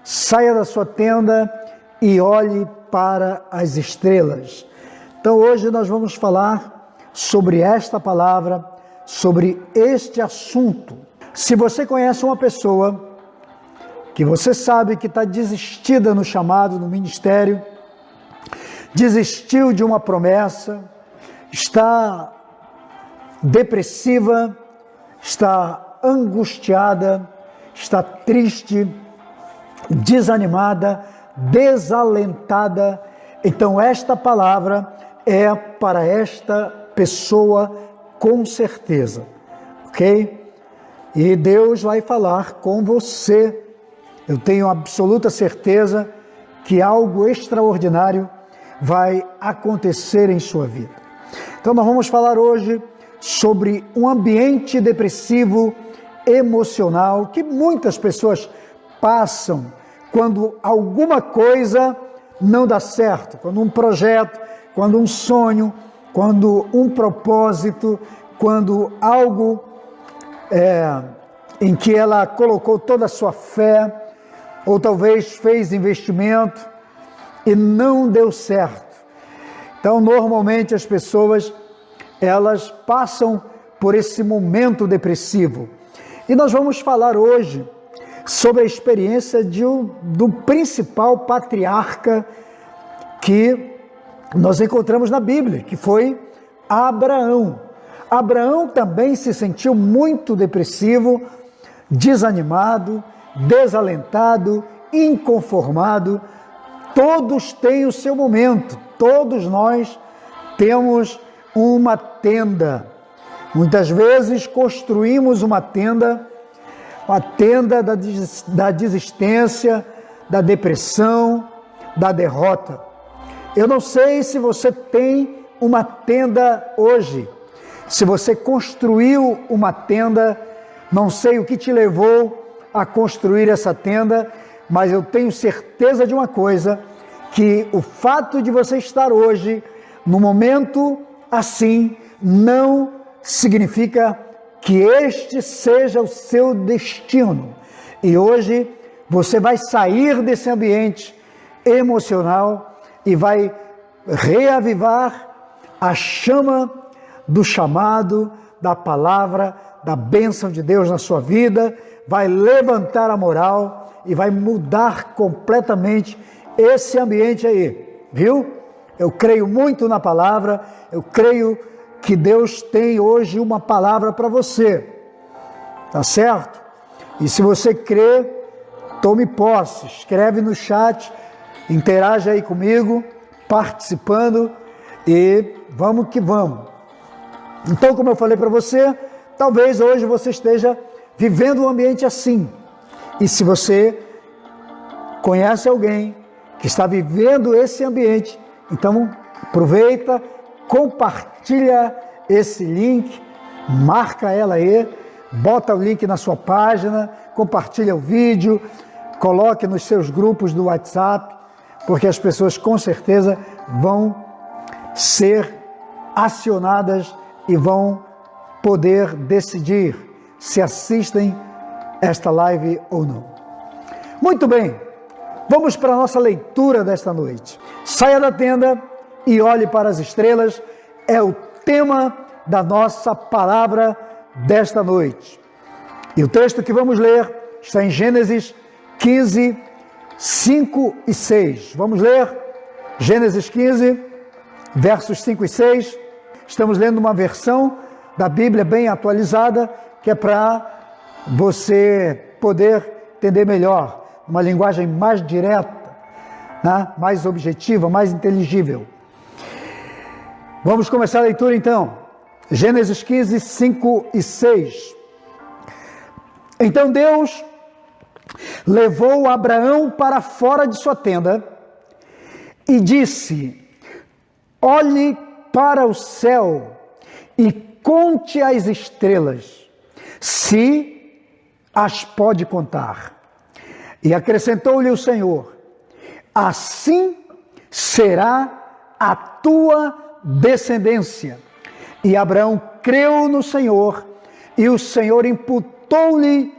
saia da sua tenda e olhe para as estrelas. Então hoje nós vamos falar sobre esta palavra, sobre este assunto. Se você conhece uma pessoa que você sabe que está desistida no chamado, no ministério, desistiu de uma promessa, está depressiva, está angustiada, está triste, desanimada, desalentada, então esta palavra é para esta pessoa com certeza, ok? E Deus vai falar com você. Eu tenho absoluta certeza que algo extraordinário vai acontecer em sua vida. Então nós vamos falar hoje sobre um ambiente depressivo emocional que muitas pessoas passam quando alguma coisa não dá certo, quando um projeto, quando um sonho, quando um propósito, quando algo em que ela colocou toda a sua fé, ou talvez fez investimento e não deu certo. Então, normalmente as pessoas, elas passam por esse momento depressivo. E nós vamos falar hoje sobre a experiência do principal patriarca que nós encontramos na Bíblia, que foi Abraão. Abraão também se sentiu muito depressivo, desanimado, desalentado, inconformado. Todos têm o seu momento, todos nós temos uma tenda. Muitas vezes construímos uma tenda da desistência, da depressão, da derrota. Eu não sei se você tem uma tenda hoje, se você construiu uma tenda, não sei o que te levou a construir essa tenda, mas eu tenho certeza de uma coisa, que o fato de você estar hoje, no momento assim, não significa que este seja o seu destino. E hoje você vai sair desse ambiente emocional e vai reavivar a chama do chamado, da palavra, da bênção de Deus na sua vida, vai levantar a moral e vai mudar completamente esse ambiente aí, viu? Eu creio muito na palavra, eu creio que Deus tem hoje uma palavra para você, tá certo? E se você crê, tome posse, escreve no chat, interaja aí comigo, participando e vamos que vamos. Então, como eu falei para você, talvez hoje você esteja vivendo um ambiente assim. E se você conhece alguém que está vivendo esse ambiente, então aproveita, compartilha esse link, marca ela aí, bota o link na sua página, compartilha o vídeo, coloque nos seus grupos do WhatsApp, porque as pessoas com certeza vão ser acionadas e vão poder decidir se assistem esta live ou não. Muito bem, vamos para a nossa leitura desta noite. Saia da tenda e olhe para as estrelas, é o tema da nossa palavra desta noite. E o texto que vamos ler está em Gênesis 15, 5 e 6. Vamos ler Gênesis 15, versos 5 e 6. Estamos lendo uma versão da Bíblia bem atualizada, que é para você poder entender melhor, uma linguagem mais direta, né? Mais objetiva, mais inteligível. Vamos começar a leitura então. Gênesis 15, 5 e 6. Então Deus levou Abraão para fora de sua tenda e disse: olhe para o céu e conte as estrelas, se as pode contar. E acrescentou-lhe o Senhor: assim será a tua descendência. E Abraão creu no Senhor, e o Senhor imputou-lhe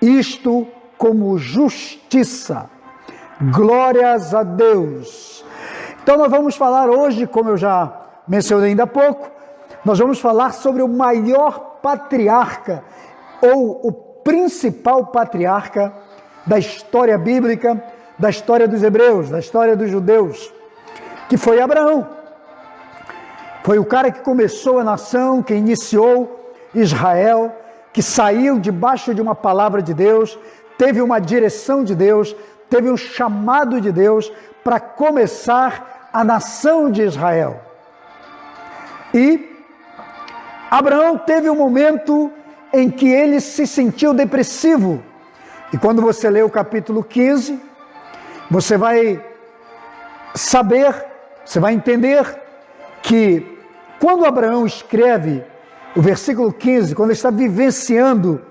isto como justiça. Glórias a Deus. Então nós vamos falar hoje, como eu já mencionei ainda há pouco, nós vamos falar sobre o maior patriarca, ou o principal patriarca da história bíblica, da história dos hebreus, da história dos judeus, que foi Abraão. Foi o cara que começou a nação, que iniciou Israel, que saiu debaixo de uma palavra de Deus, teve uma direção de Deus, teve um chamado de Deus para começar a nação de Israel. E Abraão teve um momento em que ele se sentiu depressivo. E quando você lê o capítulo 15, você vai saber, você vai entender que quando Abraão escreve o versículo 15, quando ele está vivenciando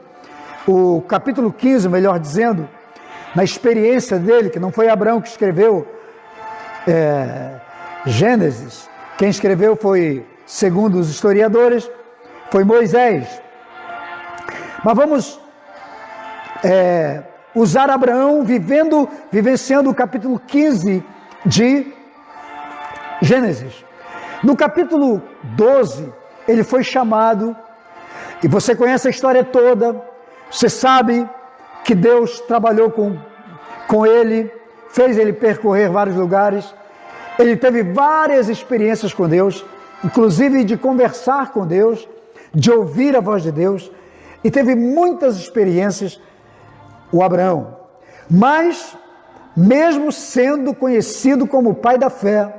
o capítulo 15, melhor dizendo, na experiência dele, que não foi Abraão que escreveu Gênesis, quem escreveu foi, segundo os historiadores, foi Moisés. Mas vamos usar Abraão vivenciando o capítulo 15 de Gênesis. No capítulo 12, ele foi chamado, e você conhece a história toda, você sabe que Deus trabalhou com ele, fez ele percorrer vários lugares, ele teve várias experiências com Deus, inclusive de conversar com Deus, de ouvir a voz de Deus, e teve muitas experiências, o Abraão. Mas, mesmo sendo conhecido como o pai da fé,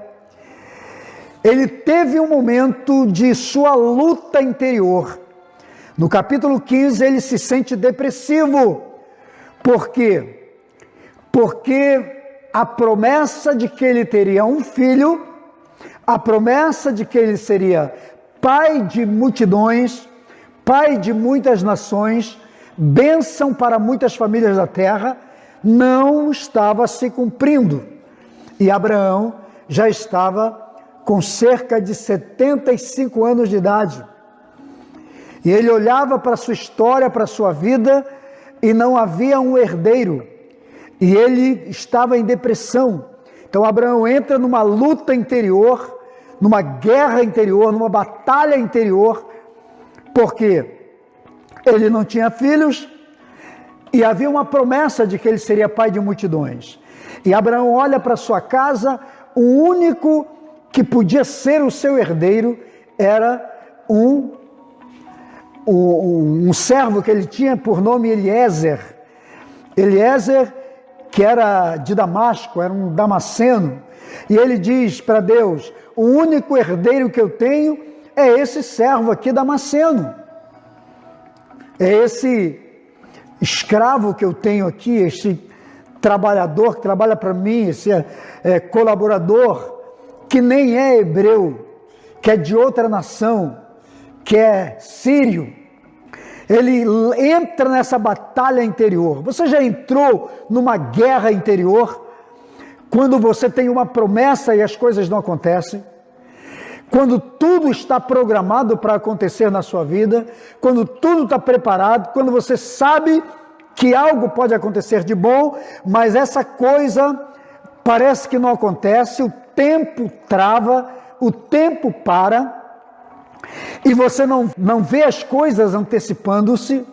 ele teve um momento de sua luta interior. No capítulo 15, ele se sente depressivo. Por quê? Porque a promessa de que ele teria um filho, a promessa de que ele seria pai de multidões, pai de muitas nações, bênção para muitas famílias da terra, não estava se cumprindo. E Abraão já estava com cerca de 75 anos de idade. E ele olhava para a sua história, para a sua vida, e não havia um herdeiro. E ele estava em depressão. Então Abraão entra numa luta interior, numa guerra interior, numa batalha interior, porque ele não tinha filhos e havia uma promessa de que ele seria pai de multidões. E Abraão olha para sua casa, o único que podia ser o seu herdeiro era um servo que ele tinha por nome Eliezer. Eliezer, que era de Damasco, era um damasceno. E ele diz para Deus: o único herdeiro que eu tenho é esse servo aqui damasceno. É esse escravo que eu tenho aqui, esse trabalhador que trabalha para mim, esse colaborador, que nem é hebreu, que é de outra nação, que é sírio. Ele entra nessa batalha interior. Você já entrou numa guerra interior? Quando você tem uma promessa e as coisas não acontecem? Quando tudo está programado para acontecer na sua vida, quando tudo está preparado, quando você sabe que algo pode acontecer de bom, mas essa coisa parece que não acontece, o tempo trava, o tempo para, e você não vê as coisas antecipando-se.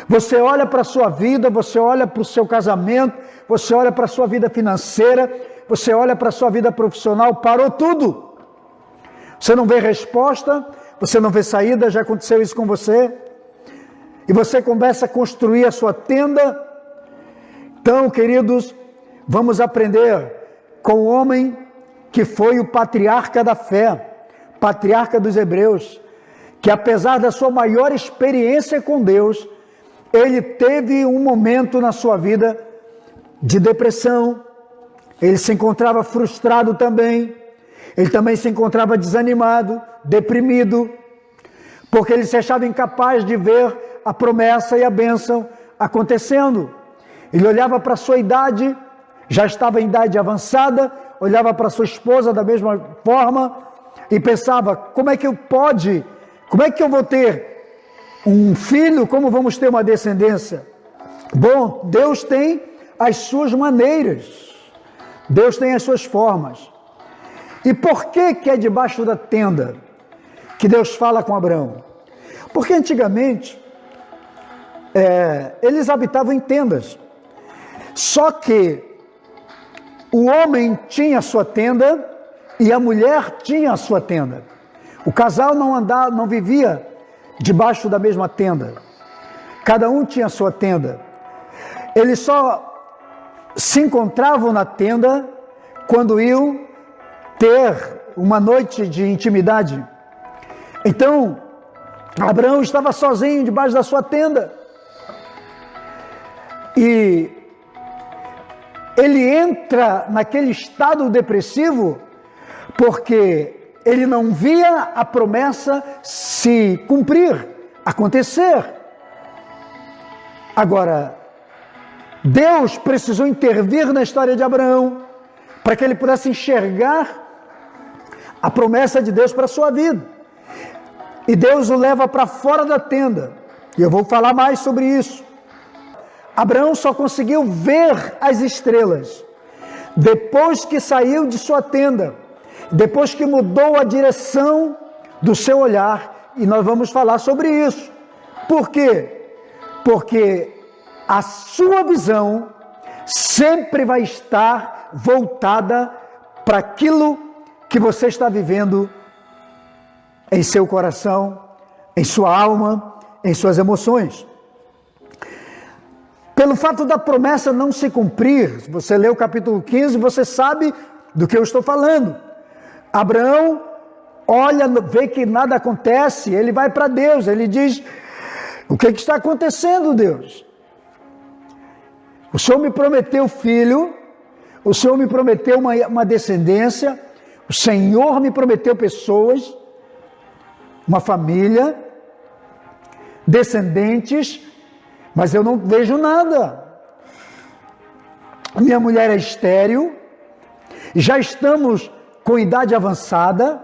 Você olha para a sua vida, você olha para o seu casamento, você olha para a sua vida financeira, você olha para a sua vida profissional, parou tudo. Você não vê resposta, você não vê saída, já aconteceu isso com você? E você começa a construir a sua tenda. Então, queridos, vamos aprender com o homem que foi o patriarca da fé, patriarca dos hebreus, que apesar da sua maior experiência com Deus, ele teve um momento na sua vida de depressão, ele se encontrava frustrado também, ele também se encontrava desanimado, deprimido, porque ele se achava incapaz de ver a promessa e a bênção acontecendo. Ele olhava para a sua idade, já estava em idade avançada, olhava para sua esposa da mesma forma e pensava: como é que eu vou ter um filho, como vamos ter uma descendência? Bom, Deus tem as suas maneiras, Deus tem as suas formas. E por que é debaixo da tenda que Deus fala com Abraão? Porque antigamente eles habitavam em tendas, só que o homem tinha a sua tenda e a mulher tinha a sua tenda. O casal não vivia debaixo da mesma tenda, cada um tinha a sua tenda. Eles só se encontravam na tenda quando iam ter uma noite de intimidade. Então, Abraão estava sozinho debaixo da sua tenda. E ele entra naquele estado depressivo porque ele não via a promessa se cumprir, acontecer. Agora, Deus precisou intervir na história de Abraão para que ele pudesse enxergar a promessa de Deus para a sua vida. E Deus o leva para fora da tenda. E eu vou falar mais sobre isso. Abraão só conseguiu ver as estrelas depois que saiu de sua tenda, depois que mudou a direção do seu olhar. E nós vamos falar sobre isso. Por quê? Porque a sua visão sempre vai estar voltada para aquilo que você está vivendo em seu coração, em sua alma, em suas emoções. Pelo fato da promessa não se cumprir, você lê o capítulo 15, você sabe do que eu estou falando. Abraão olha, vê que nada acontece, ele vai para Deus, ele diz: o que está acontecendo, Deus? O Senhor me prometeu filho, o Senhor me prometeu uma descendência, o Senhor me prometeu pessoas, uma família, descendentes, mas eu não vejo nada. Minha mulher é estéril, já estamos com idade avançada,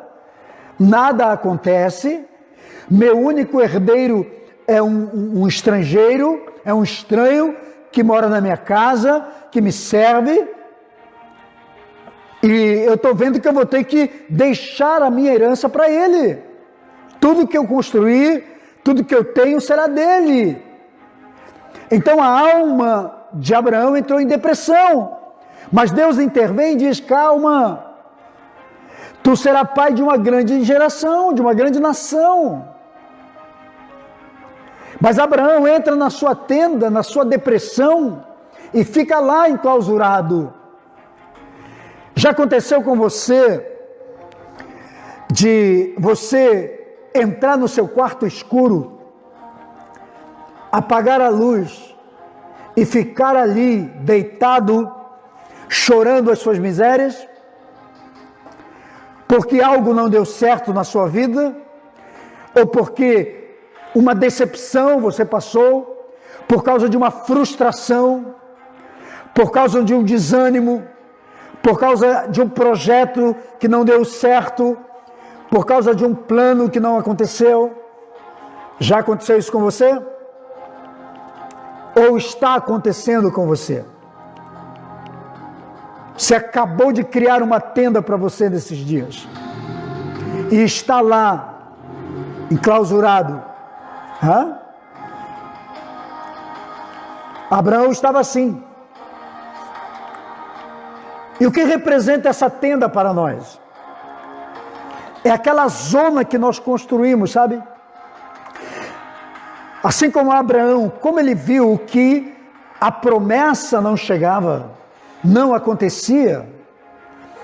nada acontece, meu único herdeiro é um estrangeiro, é um estranho que mora na minha casa, que me serve, e eu estou vendo que eu vou ter que deixar a minha herança para ele. Tudo que eu construir, tudo que eu tenho será dele. Então a alma de Abraão entrou em depressão, mas Deus intervém e diz: calma, tu serás pai de uma grande geração, de uma grande nação. Mas Abraão entra na sua tenda, na sua depressão, e fica lá enclausurado. Já aconteceu com você, de você entrar no seu quarto escuro, apagar a luz e ficar ali deitado, chorando as suas misérias, porque algo não deu certo na sua vida, ou porque uma decepção você passou, por causa de uma frustração, por causa de um desânimo, por causa de um projeto que não deu certo, por causa de um plano que não aconteceu. Já aconteceu isso com você? Ou está acontecendo com você? Você acabou de criar uma tenda para você nesses dias e está lá enclausurado. Abraão estava assim. E o que representa essa tenda para nós? É aquela zona que nós construímos, sabe? Assim como Abraão, como ele viu que a promessa não chegava, não acontecia,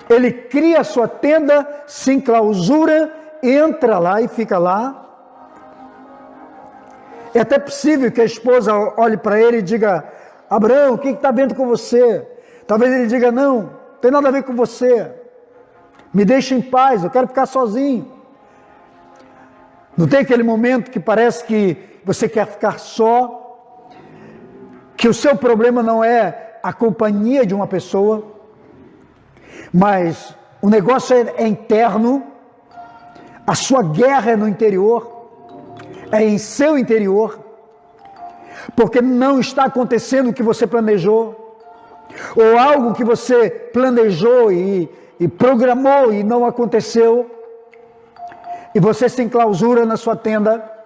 ele cria a sua tenda, se enclausura, entra lá e fica lá. É até possível que a esposa olhe para ele e diga: Abraão, o que está vendo com você? Talvez ele diga: não tem nada a ver com você, me deixa em paz, eu quero ficar sozinho. Não tem aquele momento que parece que você quer ficar só, que o seu problema não é a companhia de uma pessoa, mas o negócio é interno, a sua guerra é no interior, é em seu interior. porque não está acontecendo o que você planejou, ou algo que você planejou e programou e não aconteceu, e você se enclausura na sua tenda.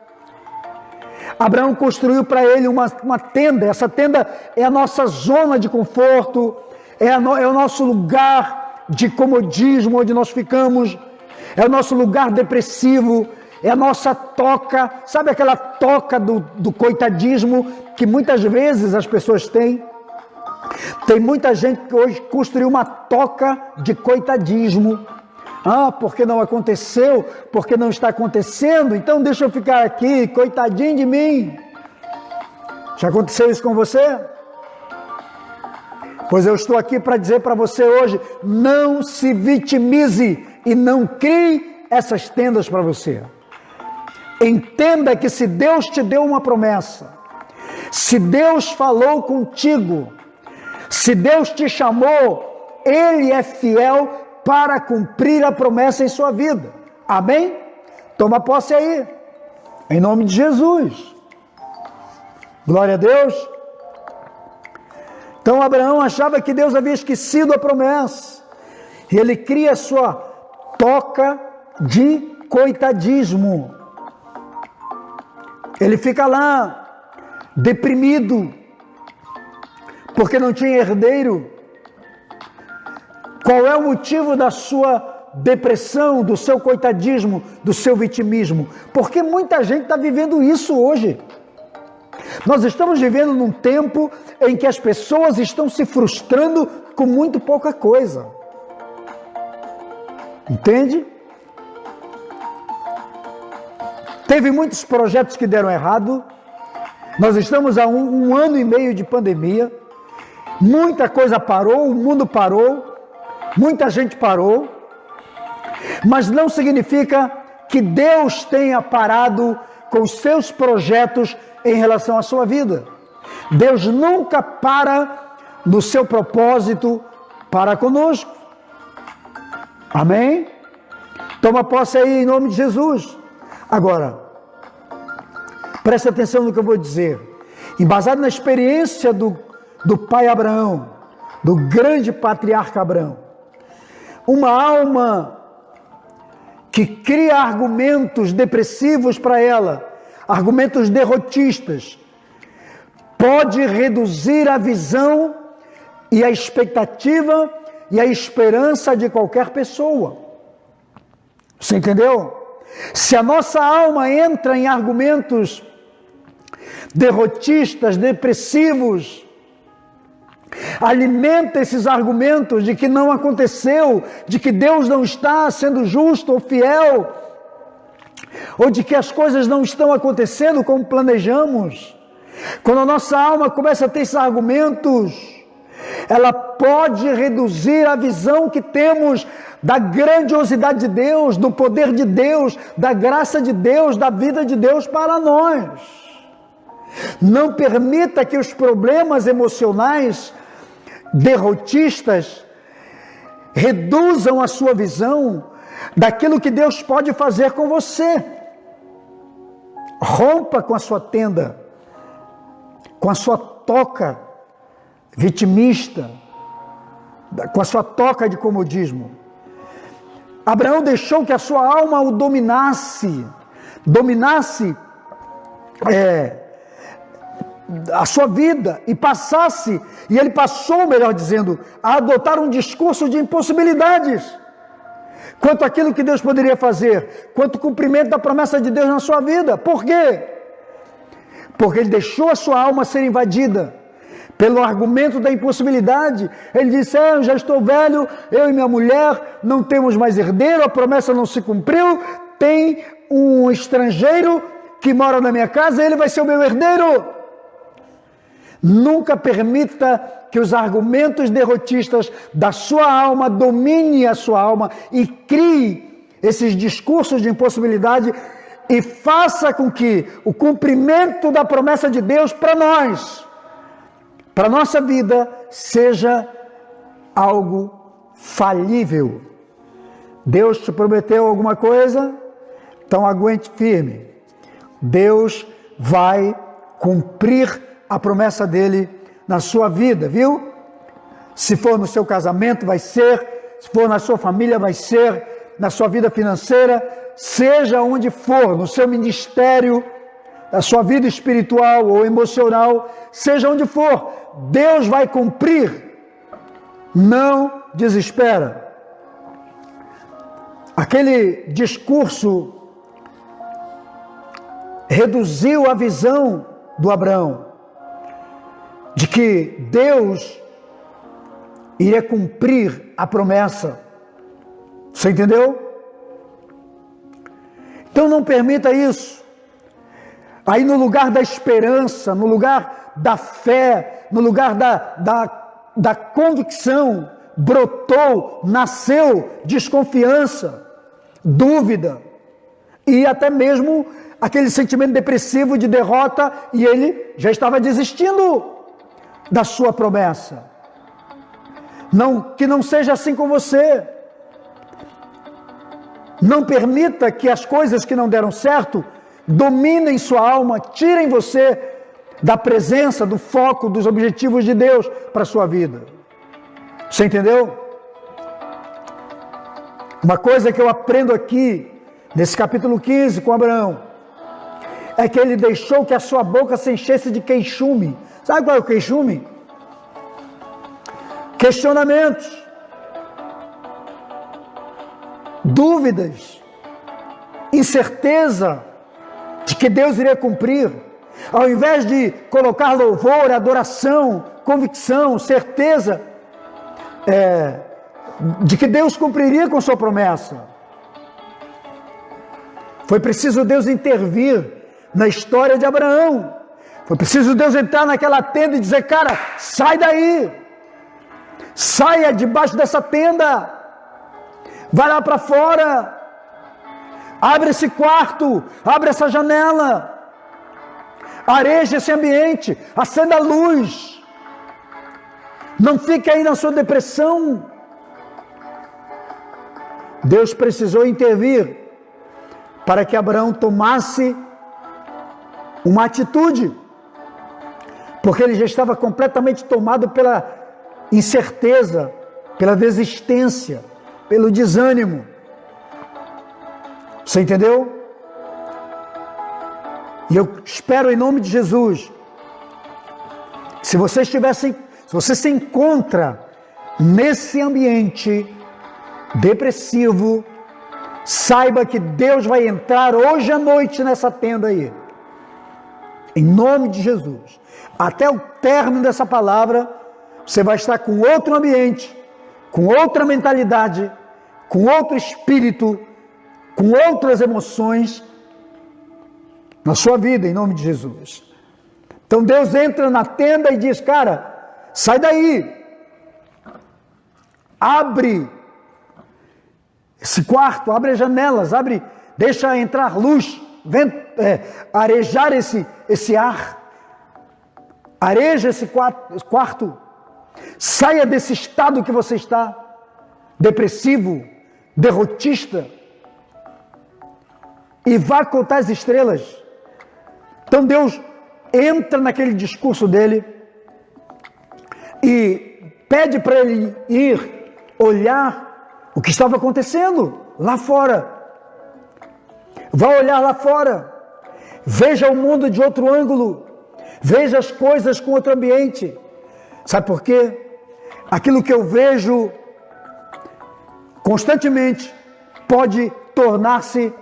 Abraão construiu para ele uma tenda. Essa tenda é a nossa zona de conforto, é o nosso lugar de comodismo, onde nós ficamos, é o nosso lugar depressivo, é a nossa toca, sabe aquela toca do coitadismo que muitas vezes as pessoas têm? Tem muita gente que hoje construiu uma toca de coitadismo. Porque não aconteceu, porque não está acontecendo, então deixa eu ficar aqui, coitadinho de mim. Já aconteceu isso com você? Pois eu estou aqui para dizer para você hoje, não se vitimize e não crie essas tendas para você. Entenda que se Deus te deu uma promessa, se Deus falou contigo, se Deus te chamou, Ele é fiel para cumprir a promessa em sua vida. Amém? Toma posse aí, em nome de Jesus. Glória a Deus. Então Abraão achava que Deus havia esquecido a promessa, e ele cria a sua toca de coitadismo. Ele fica lá, deprimido, porque não tinha herdeiro. Qual é o motivo da sua depressão, do seu coitadismo, do seu vitimismo? Porque muita gente está vivendo isso hoje. Nós estamos vivendo num tempo em que as pessoas estão se frustrando com muito pouca coisa. Entende? Teve muitos projetos que deram errado. Nós estamos há um ano e meio de pandemia. Muita coisa parou, o mundo parou. Muita gente parou, mas não significa que Deus tenha parado com os seus projetos em relação à sua vida. Deus nunca para no seu propósito para conosco. Amém? Toma posse aí em nome de Jesus. Agora, preste atenção no que eu vou dizer. Embasado na experiência do pai Abraão, do grande patriarca Abraão, uma alma que cria argumentos depressivos para ela, argumentos derrotistas, pode reduzir a visão e a expectativa e a esperança de qualquer pessoa. Você entendeu? Se a nossa alma entra em argumentos derrotistas, depressivos, alimenta esses argumentos de que não aconteceu, de que Deus não está sendo justo ou fiel, ou de que as coisas não estão acontecendo como planejamos. Quando a nossa alma começa a ter esses argumentos, ela pode reduzir a visão que temos da grandiosidade de Deus, do poder de Deus, da graça de Deus, da vida de Deus para nós. Não permita que os problemas emocionais derrotistas reduzam a sua visão daquilo que Deus pode fazer com você. Rompa com a sua tenda, com a sua toca vitimista, com a sua toca de comodismo. Abraão deixou que a sua alma o dominasse a sua vida e ele passou, melhor dizendo, a adotar um discurso de impossibilidades quanto àquilo que Deus poderia fazer, quanto ao cumprimento da promessa de Deus na sua vida. Por quê? Porque ele deixou a sua alma ser invadida pelo argumento da impossibilidade. Ele disse: eu já estou velho, eu e minha mulher não temos mais herdeiro, a promessa não se cumpriu, tem um estrangeiro que mora na minha casa, ele vai ser o meu herdeiro. Nunca permita que os argumentos derrotistas da sua alma dominem a sua alma e crie esses discursos de impossibilidade e faça com que o cumprimento da promessa de Deus para nós, para a nossa vida, seja algo falível. Deus te prometeu alguma coisa? Então aguente firme. Deus vai cumprir a promessa dele na sua vida, viu? Se for no seu casamento, vai ser. Se for na sua família, vai ser. Na sua vida financeira, seja onde for, no seu ministério, na sua vida espiritual ou emocional, seja onde for, Deus vai cumprir. Não desespera. Aquele discurso reduziu a visão do Abraão de que Deus iria cumprir a promessa. Você entendeu? Então não permita isso. Aí no lugar da esperança, no lugar da fé, no lugar da convicção, brotou, nasceu desconfiança, dúvida e até mesmo aquele sentimento depressivo de derrota, e ele já estava desistindo da sua promessa. Não, que não seja assim com você. Não permita que as coisas que não deram certo dominem sua alma, tirem você da presença, do foco, dos objetivos de Deus para a sua vida. Você entendeu? Uma coisa que eu aprendo aqui, nesse capítulo 15 com Abraão, é que ele deixou que a sua boca se enchesse de queixume. Sabe qual é o queixume? Questionamentos, dúvidas, incerteza de que Deus iria cumprir. Ao invés de colocar louvor, adoração, convicção, certeza de que Deus cumpriria com sua promessa. Foi preciso Deus intervir na história de Abraão. Foi preciso Deus entrar naquela tenda e dizer: cara, sai daí, saia debaixo dessa tenda, vai lá para fora, abre esse quarto, abre essa janela, areja esse ambiente, acenda a luz, não fique aí na sua depressão. Deus precisou intervir para que Abraão tomasse uma atitude, porque ele já estava completamente tomado pela incerteza, pela desistência, pelo desânimo. Você entendeu? E eu espero em nome de Jesus, se você se encontra nesse ambiente depressivo, saiba que Deus vai entrar hoje à noite nessa tenda aí, em nome de Jesus. Até o término dessa palavra, você vai estar com outro ambiente, com outra mentalidade, com outro espírito, com outras emoções na sua vida, em nome de Jesus. Então Deus entra na tenda e diz: cara, sai daí, abre esse quarto, abre as janelas, deixa entrar luz, arejar esse ar, areja esse quarto, saia desse estado que você está, depressivo, derrotista, e vá contar as estrelas. Então Deus entra naquele discurso dele e pede para ele ir olhar o que estava acontecendo lá fora. Vá olhar lá fora, veja o mundo de outro ângulo, veja as coisas com outro ambiente. Sabe por quê? Aquilo que eu vejo constantemente pode tornar-se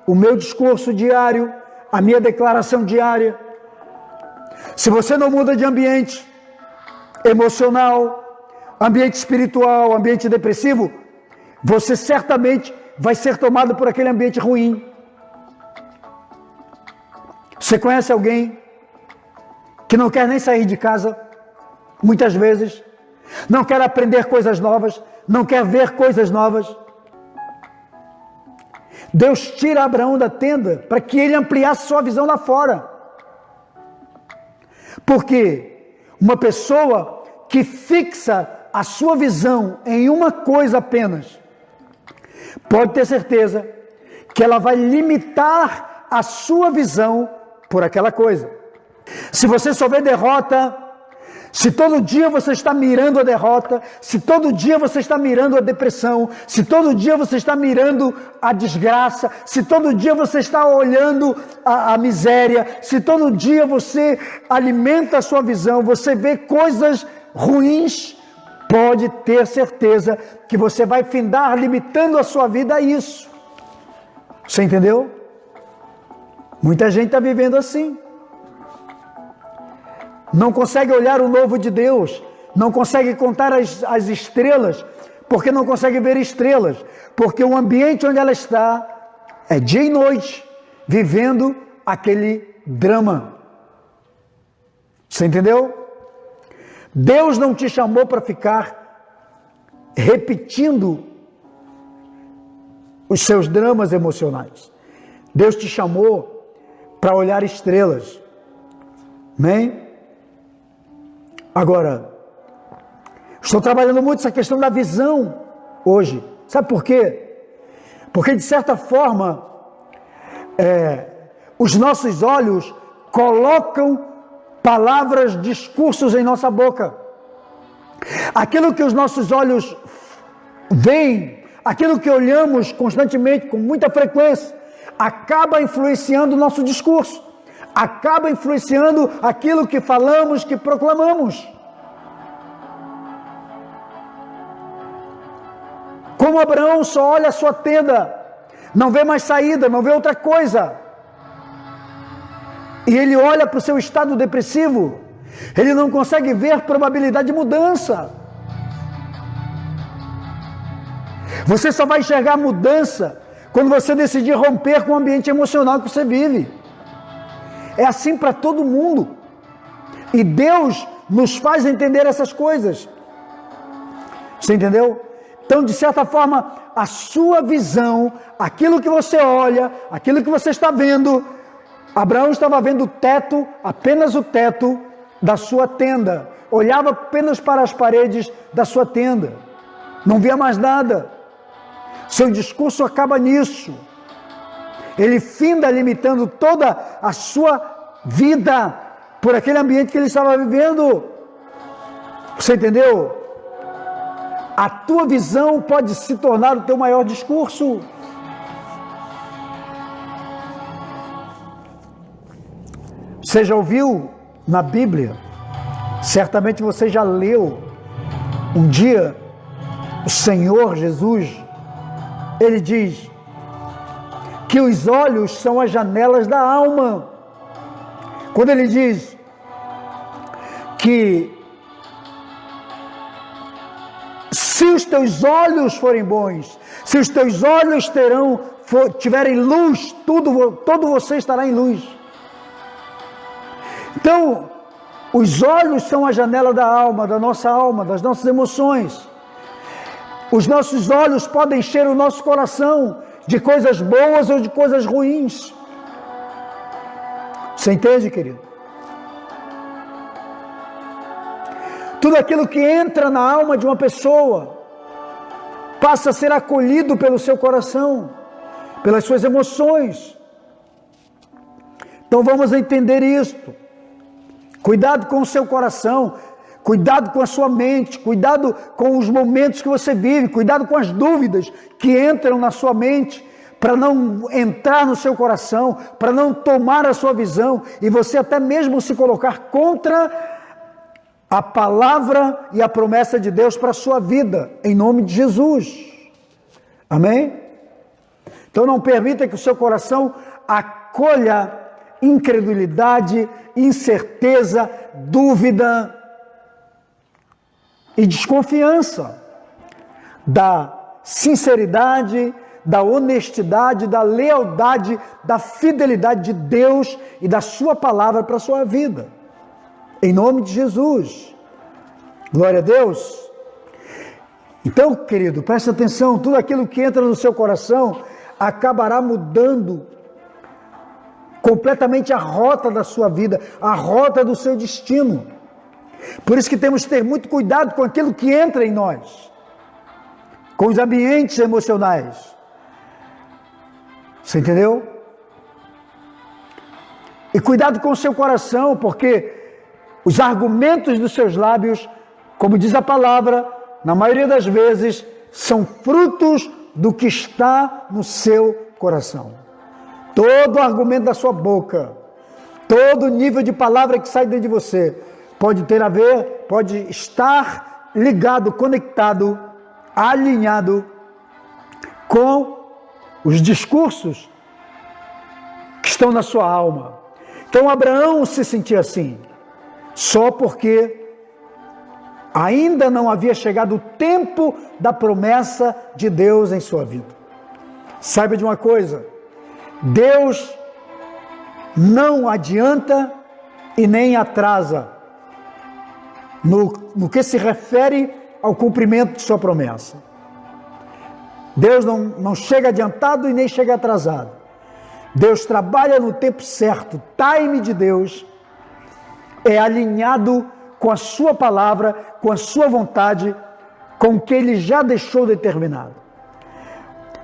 o meu discurso diário, a minha declaração diária. Se você não muda de ambiente emocional, ambiente espiritual, ambiente depressivo, você certamente vai ser tomado por aquele ambiente ruim. Você conhece alguém que não quer nem sair de casa, muitas vezes, não quer aprender coisas novas, não quer ver coisas novas? Deus tira Abraão da tenda para que ele ampliasse sua visão lá fora. Porque uma pessoa que fixa a sua visão em uma coisa apenas, pode ter certeza que ela vai limitar a sua visão por aquela coisa. Se você só vê derrota, se todo dia você está mirando a derrota, se todo dia você está mirando a depressão, se todo dia você está mirando a desgraça, se todo dia você está olhando a miséria, se todo dia você alimenta a sua visão, você vê coisas ruins, pode ter certeza que você vai findar limitando a sua vida a isso. Você entendeu? Muita gente está vivendo assim. Não consegue olhar o novo de Deus, não consegue contar as estrelas, porque não consegue ver estrelas, porque o ambiente onde ela está é dia e noite, vivendo aquele drama. Você entendeu? Deus não te chamou para ficar repetindo os seus dramas emocionais. Deus te chamou para olhar estrelas. Amém? Agora, estou trabalhando muito essa questão da visão hoje. Sabe por quê? Porque, de certa forma, os nossos olhos colocam palavras, discursos em nossa boca. Aquilo que os nossos olhos veem, aquilo que olhamos constantemente, com muita frequência, acaba influenciando o nosso discurso. Acaba influenciando aquilo que falamos, que proclamamos. Como Abraão só olha a sua tenda, não vê mais saída, não vê outra coisa. E ele olha para o seu estado depressivo, ele não consegue ver probabilidade de mudança. Você só vai enxergar mudança quando você decidir romper com o ambiente emocional que você vive. É assim para todo mundo. E Deus nos faz entender essas coisas. Você entendeu? Então, de certa forma, a sua visão, aquilo que você olha, aquilo que você está vendo, Abraão estava vendo o teto, apenas o teto da sua tenda. Olhava apenas para as paredes da sua tenda. Não via mais nada. Seu discurso acaba nisso. Ele finda limitando toda a sua vida por aquele ambiente que ele estava vivendo. Você entendeu? A tua visão pode se tornar o teu maior discurso. Você já ouviu na Bíblia? Certamente você já leu. Um dia, o Senhor Jesus, ele diz que os olhos são as janelas da alma. Quando ele diz que se os teus olhos forem bons, se os teus olhos tiverem luz, todo você estará em luz. Então, os olhos são a janela da alma, das nossas emoções. Os nossos olhos podem encher o nosso coração de coisas boas ou de coisas ruins. Você entende, querido? Tudo aquilo que entra na alma de uma pessoa passa a ser acolhido pelo seu coração, pelas suas emoções. Então vamos entender isto. Cuidado com o seu coração, cuidado com a sua mente, cuidado com os momentos que você vive, cuidado com as dúvidas que entram na sua mente, para não entrar no seu coração, para não tomar a sua visão, e você até mesmo se colocar contra a palavra e a promessa de Deus para a sua vida, em nome de Jesus. Amém? Então não permita que o seu coração acolha incredulidade, incerteza, dúvida e desconfiança da sinceridade, da honestidade, da lealdade, da fidelidade de Deus e da sua palavra para a sua vida. Em nome de Jesus. Glória a Deus. Então, querido, preste atenção, tudo aquilo que entra no seu coração acabará mudando completamente a rota da sua vida, a rota do seu destino. Por isso que temos que ter muito cuidado com aquilo que entra em nós, com os ambientes emocionais. Você entendeu? E cuidado com o seu coração, porque os argumentos dos seus lábios, como diz a palavra, na maioria das vezes, são frutos do que está no seu coração. Todo argumento da sua boca, todo nível de palavra que sai dentro de você, pode ter a ver, pode estar ligado, conectado, alinhado com os discursos que estão na sua alma. Então Abraão se sentia assim, só porque ainda não havia chegado o tempo da promessa de Deus em sua vida. Saiba de uma coisa, Deus não adianta e nem atrasa no que se refere ao cumprimento de sua promessa. Deus não chega adiantado e nem chega atrasado. Deus trabalha no tempo certo. O time de Deus é alinhado com a sua palavra, com a sua vontade, com o que Ele já deixou determinado.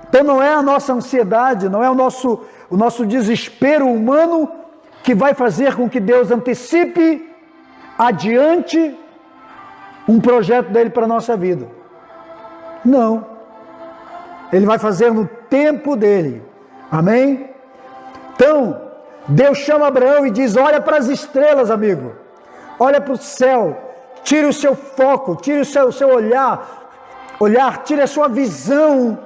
Então não é a nossa ansiedade, não é o nosso desespero humano que vai fazer com que Deus antecipe, adiante, um projeto dele para a nossa vida. Não. Ele vai fazer no tempo dele. Amém? Então, Deus chama Abraão e diz, olha para as estrelas, amigo. Olha para o céu. Tire o seu foco, tire o seu olhar, tire a sua visão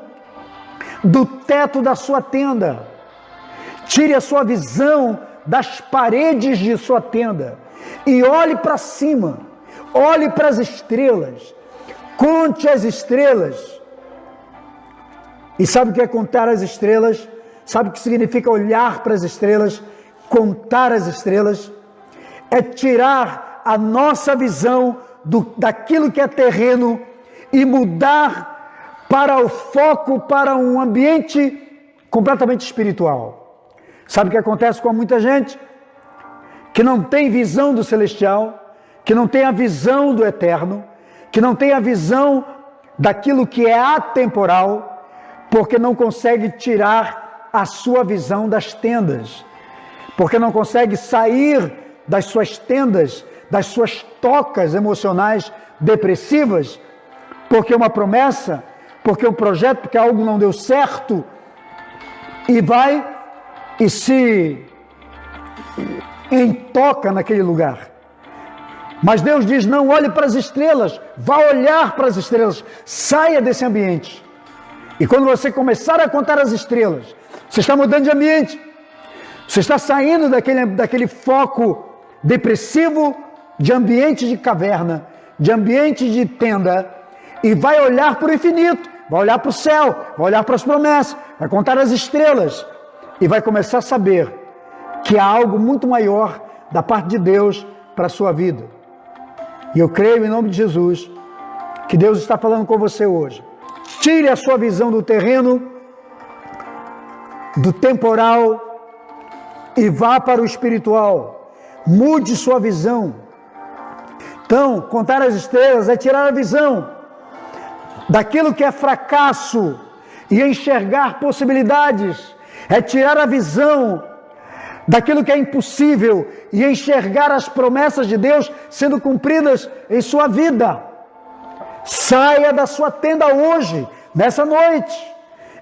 do teto da sua tenda. Tire a sua visão das paredes de sua tenda. E olhe para cima. Olhe para as estrelas. Conte as estrelas. E sabe o que é contar as estrelas? Sabe o que significa olhar para as estrelas? Contar as estrelas? É tirar a nossa visão daquilo que é terreno e mudar para o foco, para um ambiente completamente espiritual. Sabe o que acontece com muita gente? Que não tem visão do celestial, que não tem a visão do eterno, que não tem a visão daquilo que é atemporal, porque não consegue tirar a sua visão das tendas, porque não consegue sair das suas tendas, das suas tocas emocionais depressivas, porque uma promessa, porque um projeto, porque algo não deu certo, e vai e se entoca naquele lugar. Mas Deus diz, não olhe para as estrelas, vá olhar para as estrelas, saia desse ambiente. E quando você começar a contar as estrelas, você está mudando de ambiente, você está saindo daquele foco depressivo de ambiente de caverna, de ambiente de tenda, e vai olhar para o infinito, vai olhar para o céu, vai olhar para as promessas, vai contar as estrelas, e vai começar a saber que há algo muito maior da parte de Deus para a sua vida. E eu creio em nome de Jesus que Deus está falando com você hoje. Tire a sua visão do terreno, do temporal, e vá para o espiritual. Mude sua visão. Então, contar as estrelas é tirar a visão daquilo que é fracasso e enxergar possibilidades. É tirar a visão daquilo que é impossível e enxergar as promessas de Deus sendo cumpridas em sua vida. Saia da sua tenda hoje, nessa noite,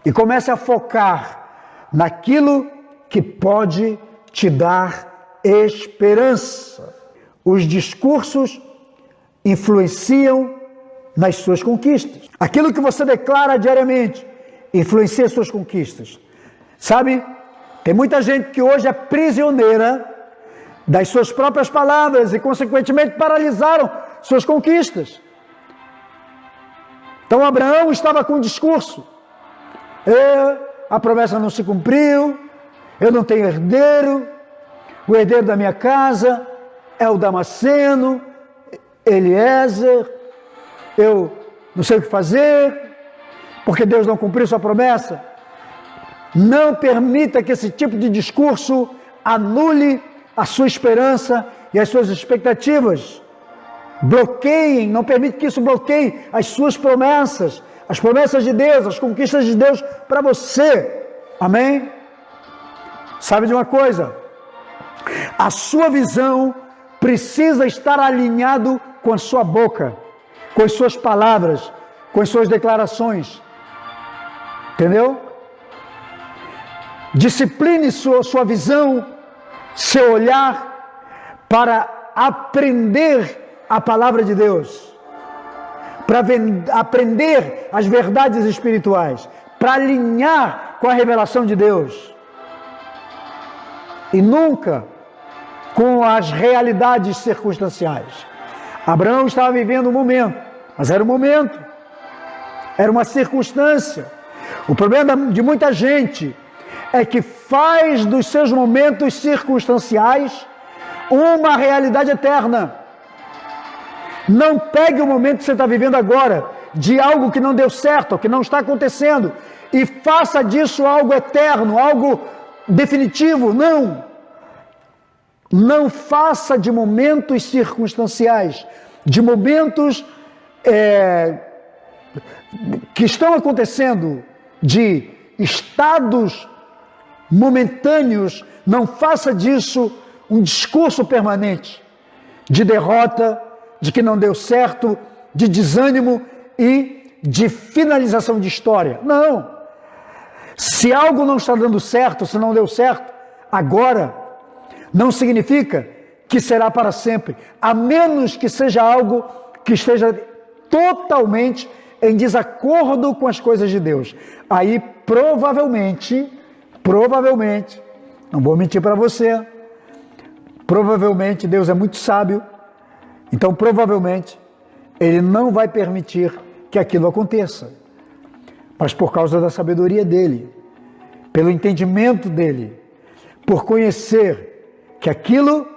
e comece a focar naquilo que pode te dar esperança. Os discursos influenciam nas suas conquistas. Aquilo que você declara diariamente influencia as suas conquistas. Sabe, tem muita gente que hoje é prisioneira das suas próprias palavras e, consequentemente, paralisaram suas conquistas. Então, Abraão estava com um discurso. A promessa não se cumpriu, eu não tenho herdeiro, o herdeiro da minha casa é o Damasceno, Eliezer, eu não sei o que fazer, porque Deus não cumpriu sua promessa. Não permita que esse tipo de discurso anule a sua esperança e as suas expectativas. Bloqueiem, não permita que isso bloqueie as suas promessas, as promessas de Deus, as conquistas de Deus para você. Amém? Sabe de uma coisa? A sua visão precisa estar alinhado com a sua boca, com as suas palavras, com as suas declarações. Entendeu? Discipline sua visão, seu olhar, para aprender a palavra de Deus, para aprender as verdades espirituais, para alinhar com a revelação de Deus. E nunca com as realidades circunstanciais. Abraão estava vivendo um momento, mas era um momento, era uma circunstância. O problema de muita gente é que faz dos seus momentos circunstanciais uma realidade eterna. Não pegue o momento que você está vivendo agora, de algo que não deu certo, que não está acontecendo, e faça disso algo eterno, algo definitivo. Não! Não faça de momentos circunstanciais, de momentos que estão acontecendo, de estados momentâneos, não faça disso um discurso permanente de derrota, de que não deu certo, de desânimo e de finalização de história. Não! Se algo não está dando certo, se não deu certo, agora, não significa que será para sempre, a menos que seja algo que esteja totalmente em desacordo com as coisas de Deus. Aí, provavelmente, não vou mentir para você, provavelmente Deus é muito sábio, então provavelmente Ele não vai permitir que aquilo aconteça, mas por causa da sabedoria dEle, pelo entendimento dEle, por conhecer que aquilo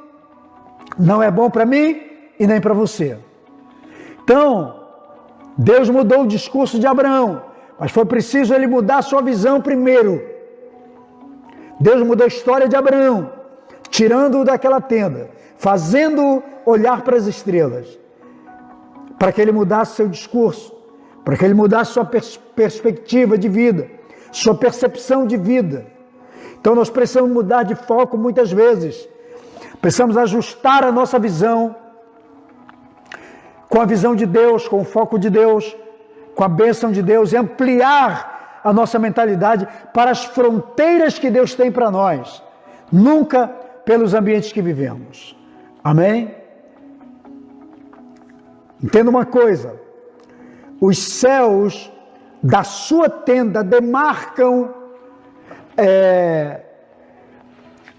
não é bom para mim e nem para você. Então, Deus mudou o discurso de Abraão, mas foi preciso ele mudar a sua visão primeiro. Deus mudou a história de Abraão, tirando-o daquela tenda, fazendo-o olhar para as estrelas, para que ele mudasse seu discurso, para que ele mudasse sua perspectiva de vida, sua percepção de vida. Então nós precisamos mudar de foco muitas vezes. Precisamos ajustar a nossa visão com a visão de Deus, com o foco de Deus, com a bênção de Deus, e ampliar a nossa mentalidade para as fronteiras que Deus tem para nós, nunca pelos ambientes que vivemos. Amém? Entenda uma coisa, os céus da sua tenda demarcam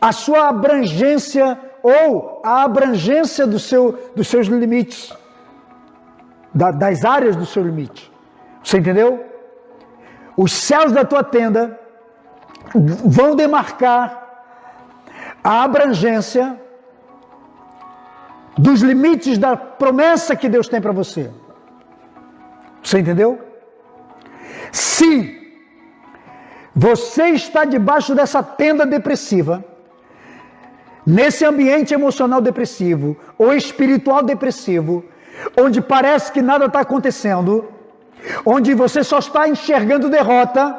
a sua abrangência ou a abrangência dos seus limites, das áreas do seu limite. Você entendeu? Os céus da tua tenda vão demarcar a abrangência dos limites da promessa que Deus tem para você. Você entendeu? Se você está debaixo dessa tenda depressiva, nesse ambiente emocional depressivo ou espiritual depressivo, onde parece que nada está acontecendo, onde você só está enxergando derrota,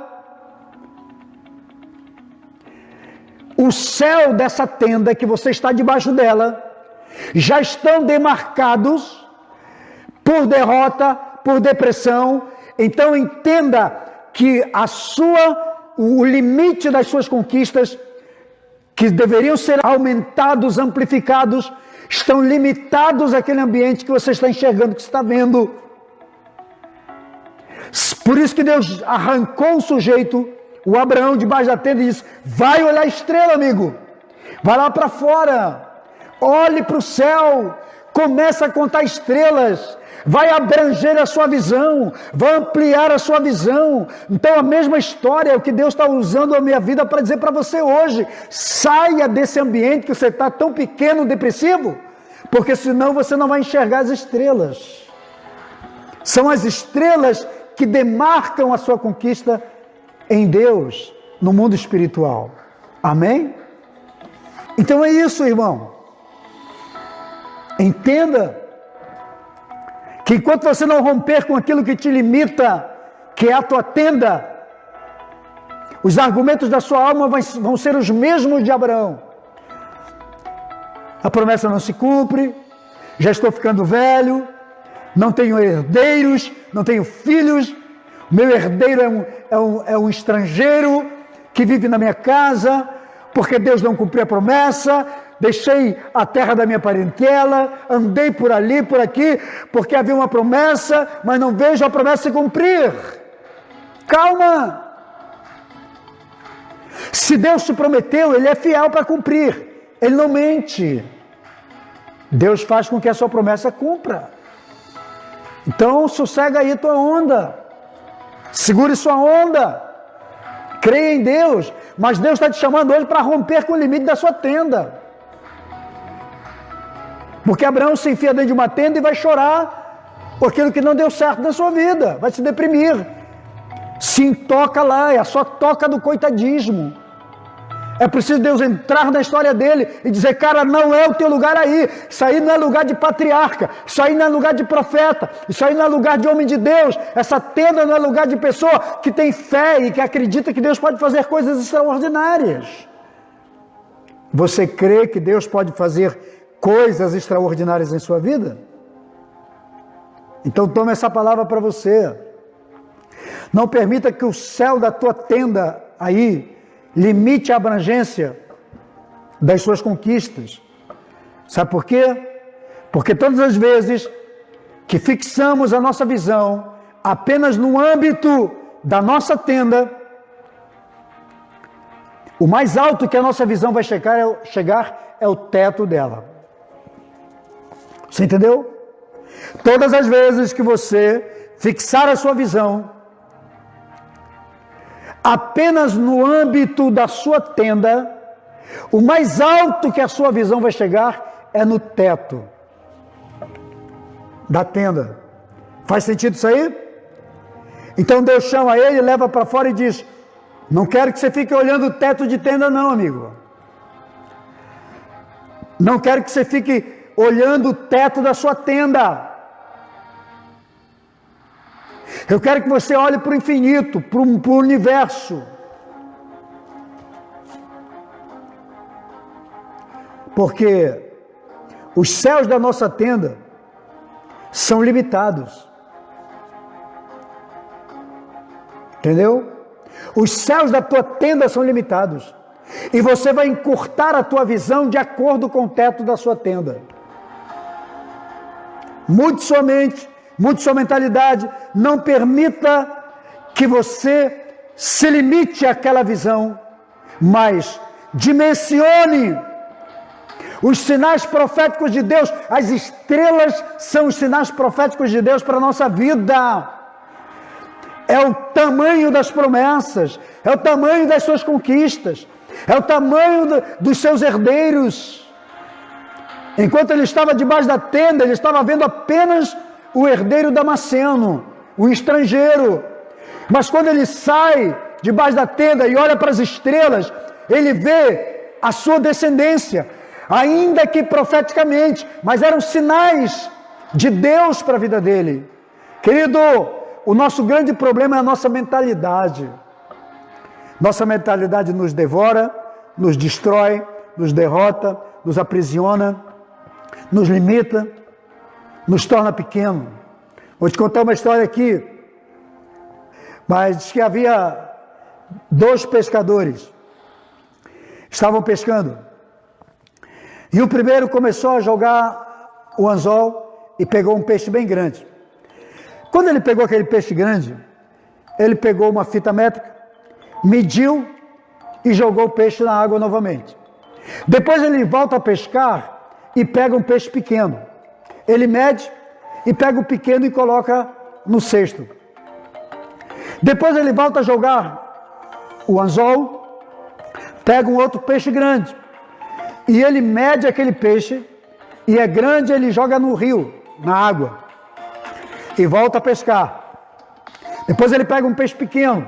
o céu dessa tenda que você está debaixo dela já estão demarcados por derrota, por depressão. Então entenda que o limite das suas conquistas, que deveriam ser aumentados, amplificados, estão limitados àquele ambiente que você está enxergando, que você está vendo. Por isso que Deus arrancou o sujeito, o Abraão, debaixo da tenda e disse: vai olhar a estrela, amigo, vai lá para fora, olhe para o céu, começa a contar estrelas, vai abranger a sua visão, vai ampliar a sua visão. Então a mesma história é o que Deus está usando a minha vida para dizer para você hoje: saia desse ambiente que você está tão pequeno, depressivo, porque senão você não vai enxergar as estrelas. São as estrelas que demarcam a sua conquista em Deus, no mundo espiritual. Amém? Então é isso, irmão. Entenda que enquanto você não romper com aquilo que te limita, que é a tua tenda, os argumentos da sua alma vão ser os mesmos de Abraão. a promessa não se cumpre, já estou ficando velho, não tenho herdeiros, não tenho filhos, meu herdeiro é um estrangeiro que vive na minha casa, porque Deus não cumpriu a promessa, deixei a terra da minha parentela, andei por ali, por aqui, porque havia uma promessa, mas não vejo a promessa se cumprir. Calma! Se Deus te prometeu, Ele é fiel para cumprir, Ele não mente. Deus faz com que a sua promessa cumpra. Então, sossega aí tua onda, segure sua onda, creia em Deus, mas Deus está te chamando hoje para romper com o limite da sua tenda. Porque Abraão se enfia dentro de uma tenda e vai chorar por aquilo que não deu certo na sua vida, vai se deprimir. Se intoca lá, é a sua toca do coitadismo. É preciso Deus entrar na história dele e dizer, cara, não é o teu lugar aí. Isso aí não é lugar de patriarca, isso aí não é lugar de profeta, isso aí não é lugar de homem de Deus. Essa tenda não é lugar de pessoa que tem fé e que acredita que Deus pode fazer coisas extraordinárias. Você crê que Deus pode fazer coisas extraordinárias em sua vida? Então tome essa palavra para você. Não permita que o céu da tua tenda aí limite a abrangência das suas conquistas. Sabe por quê? Porque todas as vezes que fixamos a nossa visão apenas no âmbito da nossa tenda, o mais alto que a nossa visão vai chegar é o teto dela. Você entendeu? Todas as vezes que você fixar a sua visão apenas no âmbito da sua tenda, o mais alto que a sua visão vai chegar é no teto da tenda. Faz sentido isso aí? Então Deus chama ele, leva para fora e diz, não quero que você fique olhando o teto de tenda não, amigo. Não quero que você fique olhando o teto da sua tenda. Eu quero que você olhe para o infinito, para o universo. Porque os céus da nossa tenda são limitados. Entendeu? Os céus da tua tenda são limitados. E você vai encurtar a tua visão de acordo com o teto da sua tenda. Mude sua mente, mude sua mentalidade, não permita que você se limite àquela visão, mas dimensione os sinais proféticos de Deus. As estrelas são os sinais proféticos de Deus para a nossa vida. É o tamanho das promessas, é o tamanho das suas conquistas, é o tamanho dos seus herdeiros. Enquanto ele estava debaixo da tenda, ele estava vendo apenas o herdeiro damasceno, o estrangeiro. Mas quando ele sai debaixo da tenda e olha para as estrelas, ele vê a sua descendência, ainda que profeticamente, mas eram sinais de Deus para a vida dele. Querido, o nosso grande problema é a nossa mentalidade. Nossa mentalidade nos devora, nos destrói, nos derrota, nos aprisiona, nos limita, nos torna pequeno. Vou te contar uma história aqui, mas diz que havia 2 pescadores, estavam pescando, e o primeiro começou a jogar o anzol e pegou um peixe bem grande. Quando ele pegou aquele peixe grande, ele pegou uma fita métrica, mediu e jogou o peixe na água novamente. Depois ele volta a pescar e pega um peixe pequeno. Ele mede e pega o pequeno e coloca no cesto. Depois ele volta a jogar o anzol, pega um outro peixe grande. E ele mede aquele peixe, e é grande, ele joga no rio, na água. E volta a pescar. Depois ele pega um peixe pequeno,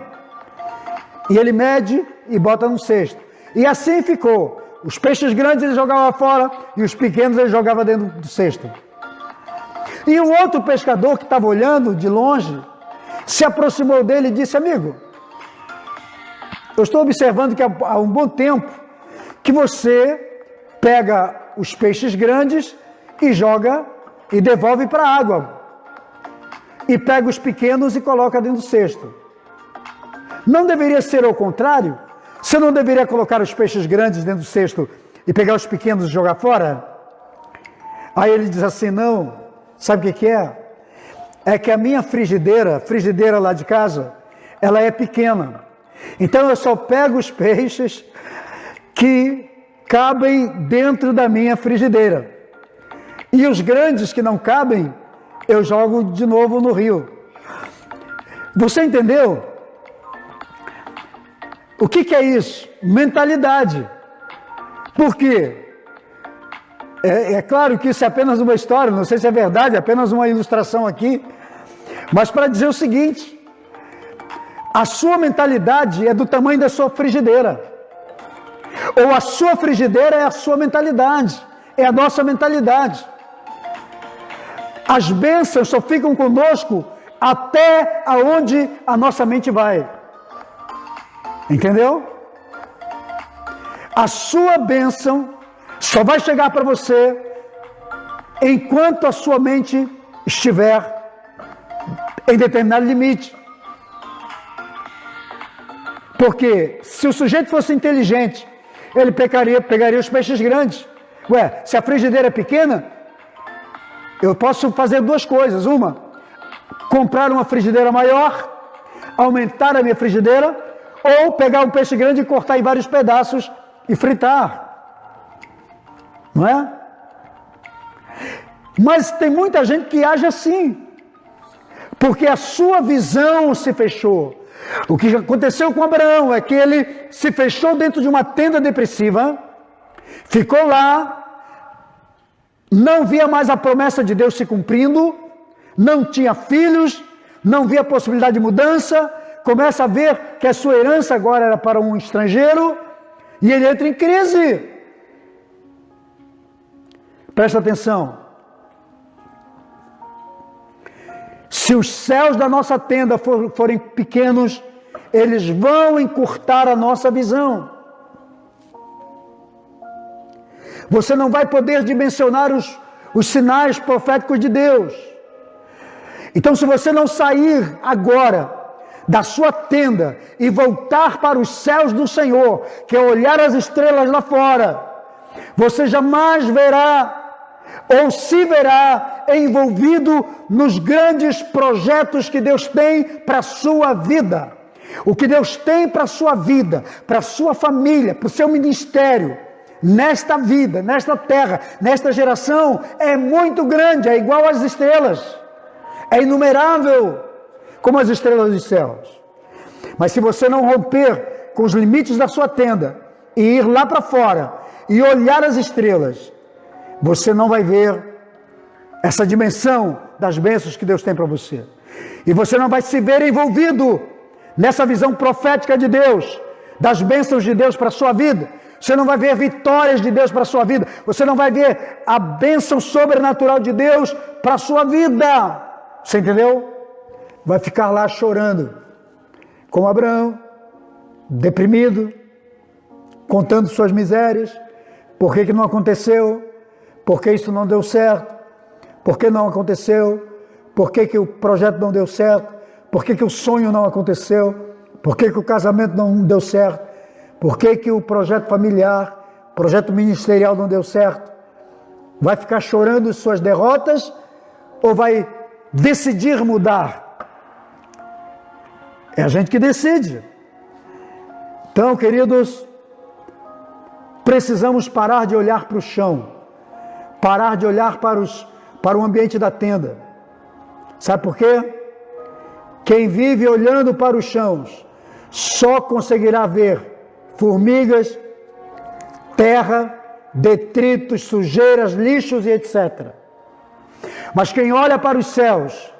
e ele mede e bota no cesto. E assim ficou. Os peixes grandes ele jogava fora, e os pequenos ele jogava dentro do cesto. E um outro pescador que estava olhando de longe, se aproximou dele e disse, amigo, eu estou observando que há um bom tempo que você pega os peixes grandes e joga e devolve para a água. E pega os pequenos e coloca dentro do cesto. Não deveria ser ao contrário? Você não deveria colocar os peixes grandes dentro do cesto e pegar os pequenos e jogar fora? Aí ele diz assim, não, sabe o que é? É que a minha frigideira lá de casa, ela é pequena. Então eu só pego os peixes que cabem dentro da minha frigideira. E os grandes que não cabem, eu jogo de novo no rio. Você entendeu? O que é isso? Mentalidade. Por quê? É claro que isso é apenas uma história, não sei se é verdade, é apenas uma ilustração aqui. Mas para dizer o seguinte, a sua mentalidade é do tamanho da sua frigideira. Ou a sua frigideira é a sua mentalidade, é a nossa mentalidade. As bênçãos só ficam conosco até aonde a nossa mente vai. Entendeu? A sua bênção só vai chegar para você enquanto a sua mente estiver em determinado limite. Porque se o sujeito fosse inteligente, ele pegaria os peixes grandes. Ué, se a frigideira é pequena, eu posso fazer duas coisas. Uma, comprar uma frigideira maior, aumentar a minha frigideira, ou pegar um peixe grande e cortar em vários pedaços e fritar. Não é? Mas tem muita gente que age assim, porque a sua visão se fechou. O que aconteceu com Abraão é que ele se fechou dentro de uma tenda depressiva, ficou lá, não via mais a promessa de Deus se cumprindo, não tinha filhos, não via possibilidade de mudança, começa a ver que a sua herança agora era para um estrangeiro, e ele entra em crise. Presta atenção. Se os céus da nossa tenda forem pequenos, eles vão encurtar a nossa visão. Você não vai poder dimensionar os sinais proféticos de Deus. Então, se você não sair agora da sua tenda e voltar para os céus do Senhor, que é olhar as estrelas lá fora, você jamais verá ou se verá envolvido nos grandes projetos que Deus tem para a sua vida. O que Deus tem para a sua vida, para a sua família, para o seu ministério, nesta vida, nesta terra, nesta geração, é muito grande, é igual às estrelas, é inumerável como as estrelas dos céus. Mas se você não romper com os limites da sua tenda e ir lá para fora e olhar as estrelas, você não vai ver essa dimensão das bênçãos que Deus tem para você. E você não vai se ver envolvido nessa visão profética de Deus, das bênçãos de Deus para a sua vida. Você não vai ver vitórias de Deus para a sua vida. Você não vai ver a bênção sobrenatural de Deus para a sua vida. Você entendeu? Vai ficar lá chorando, como Abraão, deprimido, contando suas misérias. Por que não aconteceu? Por que isso não deu certo? Por que não aconteceu? Por que o projeto não deu certo? Por que o sonho não aconteceu? Por que o casamento não deu certo? Por que o projeto familiar, projeto ministerial não deu certo? Vai ficar chorando suas derrotas ou vai decidir mudar? É a gente que decide. Então, queridos, precisamos parar de olhar para o chão, parar de olhar para o ambiente da tenda. Sabe por quê? Quem vive olhando para os chãos só conseguirá ver formigas, terra, detritos, sujeiras, lixos e etc. Mas quem olha para os céus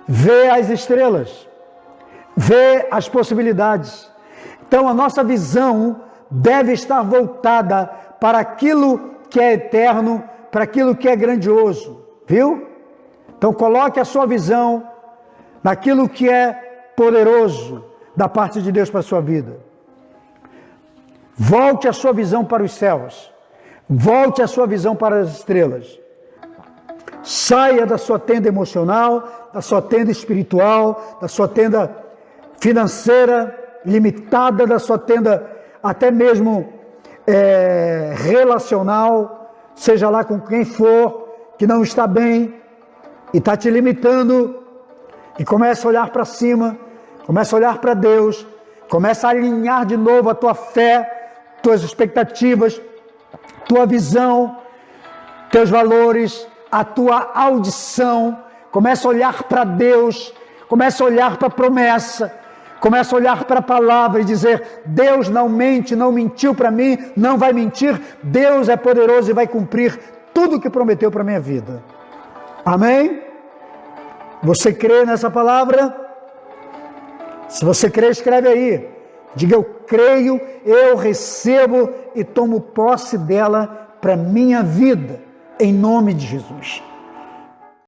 vê as estrelas, vê as possibilidades. Então a nossa visão deve estar voltada para aquilo que é eterno, para aquilo que é grandioso, viu? Então coloque a sua visão naquilo que é poderoso da parte de Deus para a sua vida. Volte a sua visão para os céus. Volte a sua visão para as estrelas. Saia da sua tenda emocional, da sua tenda espiritual, da sua tenda financeira limitada, da sua tenda até mesmo relacional, seja lá com quem for, que não está bem e está te limitando, e começa a olhar para cima, começa a olhar para Deus, começa a alinhar de novo a tua fé, tuas expectativas, tua visão, teus valores, a tua audição, começa a olhar para Deus, começa a olhar para a promessa, começa a olhar para a palavra e dizer: Deus não mente, não mentiu para mim, não vai mentir, Deus é poderoso e vai cumprir tudo o que prometeu para a minha vida. Amém? Você crê nessa palavra? Se você crê, escreve aí. Diga: eu creio, eu recebo e tomo posse dela para a minha vida, em nome de Jesus.